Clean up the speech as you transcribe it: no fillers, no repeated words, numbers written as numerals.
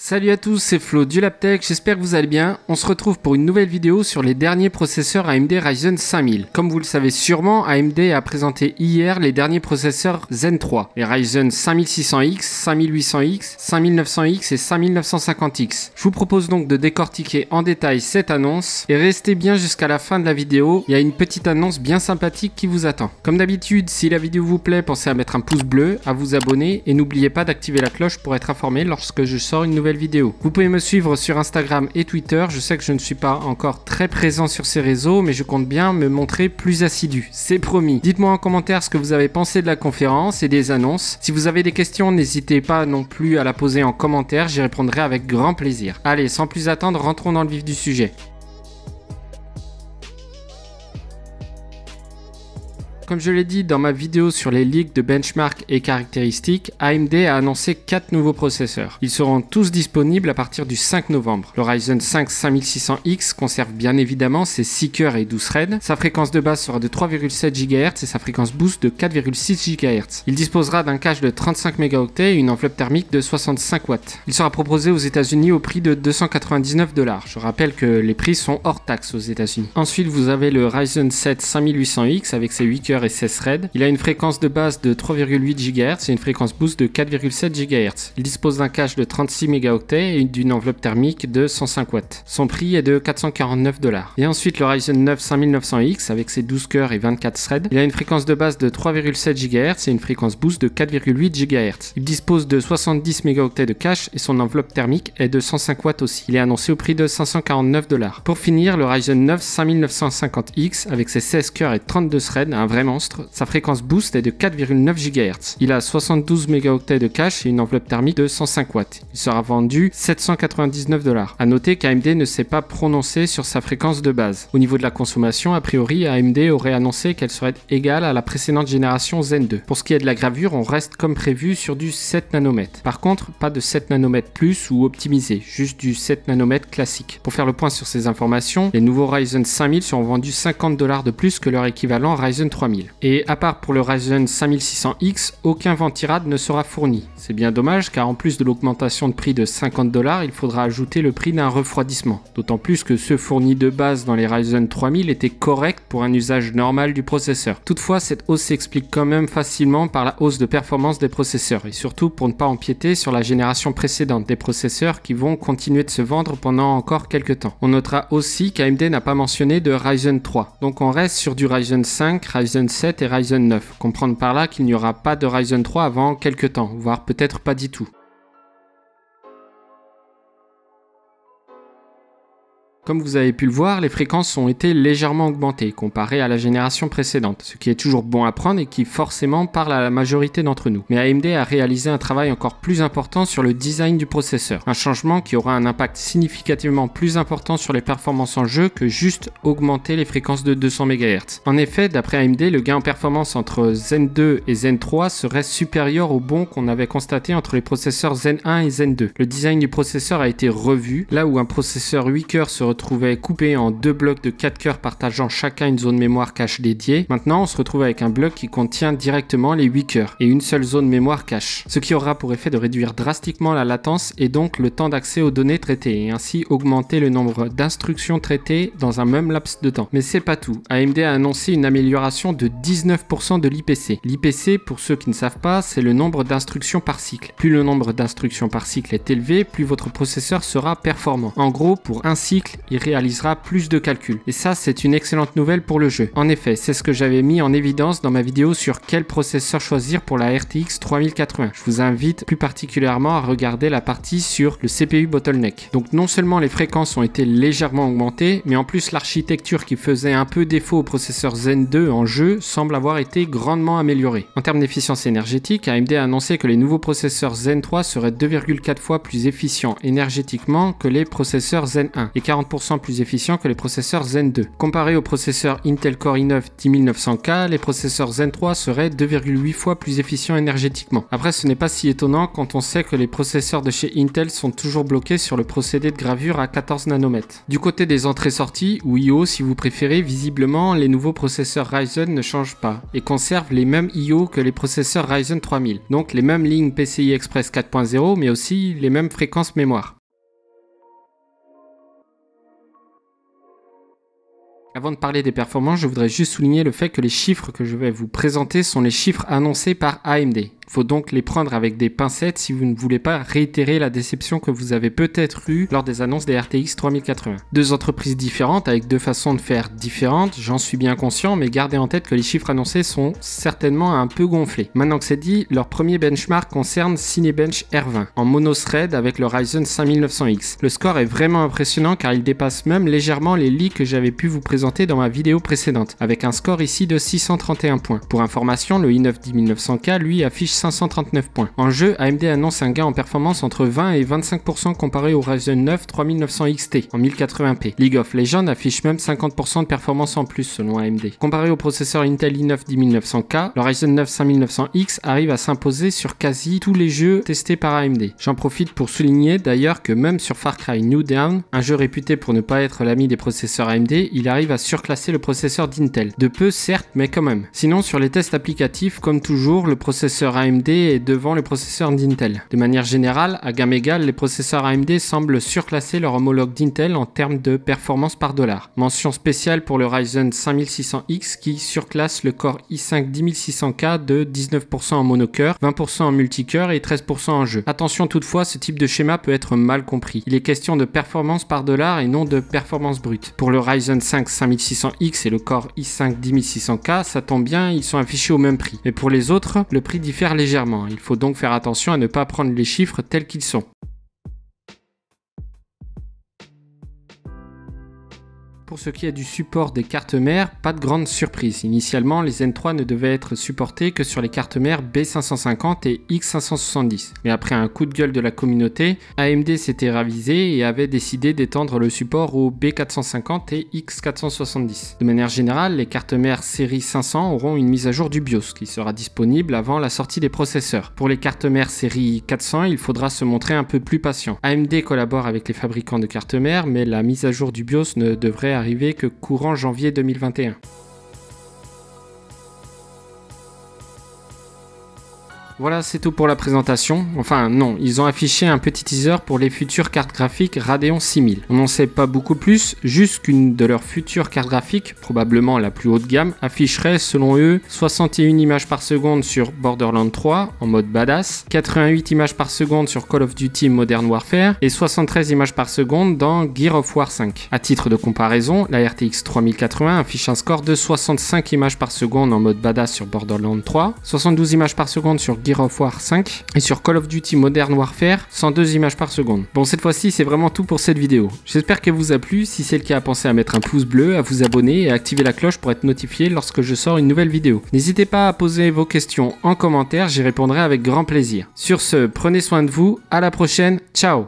Salut à tous, c'est Flo du LabTech, j'espère que vous allez bien. On se retrouve pour une nouvelle vidéo sur les derniers processeurs AMD Ryzen 5000. Comme vous le savez sûrement, AMD a présenté hier les derniers processeurs Zen 3, les Ryzen 5600X, 5800X, 5900X et 5950X. Je vous propose donc de décortiquer en détail cette annonce et restez bien jusqu'à la fin de la vidéo, il y a une petite annonce bien sympathique qui vous attend. Comme d'habitude, si la vidéo vous plaît, pensez à mettre un pouce bleu, à vous abonner et n'oubliez pas d'activer la cloche pour être informé lorsque je sors une nouvelle vidéo. Vous pouvez me suivre sur Instagram et Twitter, je sais que je ne suis pas encore très présent sur ces réseaux, mais je compte bien me montrer plus assidu, c'est promis. Dites-moi en commentaire ce que vous avez pensé de la conférence et des annonces. Si vous avez des questions, n'hésitez pas non plus à la poser en commentaire, j'y répondrai avec grand plaisir. Allez, sans plus attendre, rentrons dans le vif du sujet. Comme je l'ai dit dans ma vidéo sur les leaks de benchmark et caractéristiques, AMD a annoncé 4 nouveaux processeurs. Ils seront tous disponibles à partir du 5 novembre. Le Ryzen 5 5600X conserve bien évidemment ses 6 cœurs et 12 threads. Sa fréquence de base sera de 3,7 GHz et sa fréquence boost de 4,6 GHz. Il disposera d'un cache de 35 MHz et une enveloppe thermique de 65 Watts. Il sera proposé aux États-Unis au prix de 299 $. Je rappelle que les prix sont hors taxes aux États-Unis. Ensuite, vous avez le Ryzen 7 5800X avec ses 8 cœurs et 16 threads. Il a une fréquence de base de 3,8 GHz et une fréquence boost de 4,7 GHz. Il dispose d'un cache de 36 MHz et d'une enveloppe thermique de 105 Watts. Son prix est de 449 $. Et ensuite le Ryzen 9 5900X avec ses 12 cœurs et 24 threads. Il a une fréquence de base de 3,7 GHz et une fréquence boost de 4,8 GHz. Il dispose de 70 MHz de cache et son enveloppe thermique est de 105 Watts aussi. Il est annoncé au prix de 549 $. Pour finir, le Ryzen 9 5950X avec ses 16 cœurs et 32 threads, un vrai monstre. Sa fréquence boost est de 4,9 GHz. Il a 72 MHz de cache et une enveloppe thermique de 105 Watts. Il sera vendu 799 $. A noter qu'AMD ne s'est pas prononcé sur sa fréquence de base. Au niveau de la consommation, a priori, AMD aurait annoncé qu'elle serait égale à la précédente génération Zen 2. Pour ce qui est de la gravure, on reste comme prévu sur du 7 nanomètres. Par contre, pas de 7 nanomètres plus ou optimisé, juste du 7 nanomètres classique. Pour faire le point sur ces informations, les nouveaux Ryzen 5000 seront vendus 50 $ de plus que leur équivalent Ryzen 3000. Et à part pour le Ryzen 5600X, aucun ventirad ne sera fourni. C'est bien dommage car en plus de l'augmentation de prix de 50 $, il faudra ajouter le prix d'un refroidissement. D'autant plus que ceux fournis de base dans les Ryzen 3000 étaient corrects pour un usage normal du processeur. Toutefois, cette hausse s'explique quand même facilement par la hausse de performance des processeurs et surtout pour ne pas empiéter sur la génération précédente des processeurs qui vont continuer de se vendre pendant encore quelques temps. On notera aussi qu'AMD n'a pas mentionné de Ryzen 3. Donc on reste sur du Ryzen 5, Ryzen 7 et Ryzen 9. Comprendre par là qu'il n'y aura pas de Ryzen 3 avant quelques temps, voire peut-être pas du tout. Comme vous avez pu le voir, les fréquences ont été légèrement augmentées comparées à la génération précédente, ce qui est toujours bon à prendre et qui forcément parle à la majorité d'entre nous. Mais AMD a réalisé un travail encore plus important sur le design du processeur, un changement qui aura un impact significativement plus important sur les performances en jeu que juste augmenter les fréquences de 200 MHz. En effet, d'après AMD, le gain en performance entre Zen 2 et Zen 3 serait supérieur au bond qu'on avait constaté entre les processeurs Zen 1 et Zen 2. Le design du processeur a été revu, là où un processeur 8 cœurs se retrouvait coupé en deux blocs de 4 cœurs partageant chacun une zone mémoire cache dédiée. Maintenant, on se retrouve avec un bloc qui contient directement les 8 cœurs et une seule zone mémoire cache, ce qui aura pour effet de réduire drastiquement la latence et donc le temps d'accès aux données traitées et ainsi augmenter le nombre d'instructions traitées dans un même laps de temps. Mais c'est pas tout. AMD a annoncé une amélioration de 19% de l'IPC. L'IPC, pour ceux qui ne savent pas, c'est le nombre d'instructions par cycle. Plus le nombre d'instructions par cycle est élevé, plus votre processeur sera performant. En gros, pour un cycle, il réalisera plus de calculs. Et ça, c'est une excellente nouvelle pour le jeu. En effet, c'est ce que j'avais mis en évidence dans ma vidéo sur quel processeur choisir pour la RTX 3080. Je vous invite plus particulièrement à regarder la partie sur le CPU bottleneck. Donc non seulement les fréquences ont été légèrement augmentées, mais en plus l'architecture qui faisait un peu défaut au processeur Zen 2 en jeu semble avoir été grandement améliorée. En termes d'efficience énergétique, AMD a annoncé que les nouveaux processeurs Zen 3 seraient 2,4 fois plus efficients énergétiquement que les processeurs Zen 1 et 40% 25% plus efficient que les processeurs Zen 2. Comparé aux processeurs Intel Core i9 10900K, les processeurs Zen 3 seraient 2,8 fois plus efficients énergétiquement. Après, ce n'est pas si étonnant quand on sait que les processeurs de chez Intel sont toujours bloqués sur le procédé de gravure à 14 nanomètres. Du côté des entrées-sorties, ou I/O si vous préférez, visiblement les nouveaux processeurs Ryzen ne changent pas et conservent les mêmes I/O que les processeurs Ryzen 3000, donc les mêmes lignes PCI Express 4.0 mais aussi les mêmes fréquences mémoire. Avant de parler des performances, je voudrais juste souligner le fait que les chiffres que je vais vous présenter sont les chiffres annoncés par AMD. Il faut donc les prendre avec des pincettes si vous ne voulez pas réitérer la déception que vous avez peut-être eue lors des annonces des RTX 3080. Deux entreprises différentes avec deux façons de faire différentes, j'en suis bien conscient, mais gardez en tête que les chiffres annoncés sont certainement un peu gonflés. Maintenant que c'est dit, leur premier benchmark concerne Cinebench R20 en mono-thread avec le Ryzen 5900X. Le score est vraiment impressionnant car il dépasse même légèrement les leaks que j'avais pu vous présenter dans ma vidéo précédente, avec un score ici de 631 points. Pour information, le i9 10900K lui affiche 539 points. En jeu, AMD annonce un gain en performance entre 20 et 25% comparé au Ryzen 9 3900 XT en 1080p. League of Legends affiche même 50% de performance en plus selon AMD. Comparé au processeur Intel i9 10900K, le Ryzen 9 5900X arrive à s'imposer sur quasi tous les jeux testés par AMD. J'en profite pour souligner d'ailleurs que même sur Far Cry New Dawn, un jeu réputé pour ne pas être l'ami des processeurs AMD, il arrive à surclasser le processeur d'Intel. De peu certes, mais quand même. Sinon, sur les tests applicatifs, comme toujours, le processeur AMD est devant le processeur d'Intel. De manière générale, à gamme égale, les processeurs AMD semblent surclasser leur homologue d'Intel en termes de performance par dollar. Mention spéciale pour le Ryzen 5600X qui surclasse le Core i5 10600K de 19% en monocœur, 20% en multicœur et 13% en jeu. Attention toutefois, ce type de schéma peut être mal compris. Il est question de performance par dollar et non de performance brute. Pour le Ryzen 5 5600X et le Core i5 10600K, ça tombe bien, ils sont affichés au même prix. Mais pour les autres, le prix diffère légèrement. Il faut donc faire attention à ne pas prendre les chiffres tels qu'ils sont. Pour ce qui est du support des cartes mères, pas de grande surprise. Initialement, les Zen 3 ne devaient être supportés que sur les cartes mères B550 et X570. Mais après un coup de gueule de la communauté, AMD s'était ravisé et avait décidé d'étendre le support aux B450 et X470. De manière générale, les cartes mères série 500 auront une mise à jour du BIOS qui sera disponible avant la sortie des processeurs. Pour les cartes mères série 400, il faudra se montrer un peu plus patient. AMD collabore avec les fabricants de cartes mères, mais la mise à jour du BIOS ne devrait arriver que courant janvier 2021. Voilà, c'est tout pour la présentation. Enfin non, ils ont affiché un petit teaser pour les futures cartes graphiques Radeon 6000. On n'en sait pas beaucoup plus, juste qu'une de leurs futures cartes graphiques, probablement la plus haut de gamme, afficherait selon eux 61 images par seconde sur Borderlands 3 en mode badass, 88 images par seconde sur Call of Duty Modern Warfare et 73 images par seconde dans Gears of War 5. A titre de comparaison, la RTX 3080 affiche un score de 65 images par seconde en mode badass sur Borderlands 3, 72 images par seconde sur Gears of War 5 et sur Call of Duty Modern Warfare 102 images par seconde. Bon, cette fois-ci c'est vraiment tout pour cette vidéo. J'espère qu'elle vous a plu. Si c'est le cas, pensez à mettre un pouce bleu, à vous abonner et à activer la cloche pour être notifié lorsque je sors une nouvelle vidéo. N'hésitez pas à poser vos questions en commentaire, j'y répondrai avec grand plaisir. Sur ce, prenez soin de vous, à la prochaine, ciao.